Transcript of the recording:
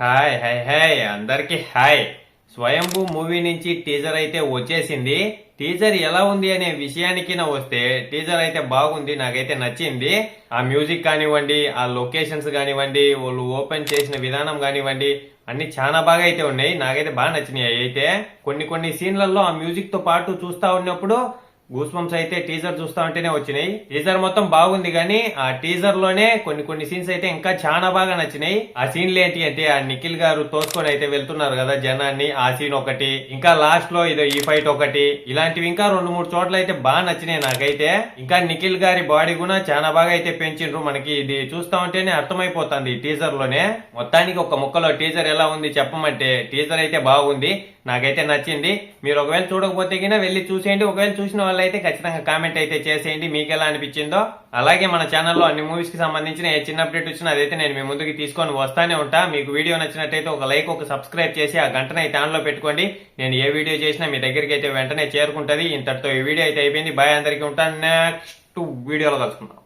Hi hi hi అందరికి hi. స్వయంభూ movie నుంచి teaser అయితే వచ్చేసింది. టీజర్ ఎలా ఉంది అనే విషయానికి నా వస్తే టీజర్ అయితే బాగుంది, నాకైతే నచ్చింది. ఆ మ్యూజిక్ కానివ్వండి, ఆ లొకేషన్స్ కానివ్వండి, వాళ్ళు ఓపెన్ చేసిన విధానం కానివ్వండి, అన్ని చాలా బాగా అయితే ఉన్నాయి. నాకైతే బాగా నచ్చినాయి. అయితే కొన్ని సీన్లలో ఆ మ్యూజిక్ తో పాటు చూస్తా ఉన్నప్పుడు గూస్ బంప్స్ అయితే టీజర్ చూస్తా ఉంటేనే వచ్చినాయి. టీజర్ మొత్తం బాగుంది కానీ ఆ టీజర్ లోనే కొన్ని సీన్స్ అయితే ఇంకా చాలా బాగా నచ్చినాయి. ఆ సీన్లు ఏంటి అంటే ఆ నిఖిల్ గారు తోసుకొని అయితే వెళ్తున్నారు కదా జనాన్ని, ఆ సీన్ ఒకటి, ఇంకా లాస్ట్ లో ఇదో ఈ ఫైట్ ఒకటి, ఇలాంటివి ఇంకా 2-3 చోట్ల అయితే బాగా నచ్చినాయి నాకైతే. ఇంకా నిఖిల్ గారి బాడీ కూడా చాలా బాగా అయితే పెంచిండ్రు. మనకి ఇది చూస్తా ఉంటేనే అర్థమైపోతుంది ఈ టీజర్ లోనే. మొత్తానికి ఒక ముక్కలో టీజర్ ఎలా ఉంది చెప్పమంటే టీజర్ అయితే బాగుంది, నాకైతే నచ్చింది. మీరు ఒకవేళ చూడకపోతే కినా వెళ్ళి చూసేయండి. ఒకవేళ చూసిన వాళ్ళైతే ఖచ్చితంగా కామెంట్ అయితే చేసేయండి మీకు ఎలా అనిపించిందో. అలాగే మన ఛానల్లో అన్ని మూవీస్ కి సంబంధించిన ఏ చిన్న అప్డేట్ వచ్చినా అదైతే నేను మీ ముందుకి తీసుకొని వస్తానే ఉంటా. మీకు వీడియో నచ్చినట్టయితే ఒక లైక్, ఒక సబ్స్క్రైబ్ చేసి ఆ గంటను అయితే ఆన్ లో పెట్టుకోండి. నేను ఏ వీడియో చేసినా మీ దగ్గరికి అయితే వెంటనే చేరుకుంటది. ఇంతటితో ఈ వీడియో అయితే అయిపోయింది. బాయ్, అందరికీ ఉంటాను. నెక్స్ట్ వీడియోలో కలుసుకుందాం.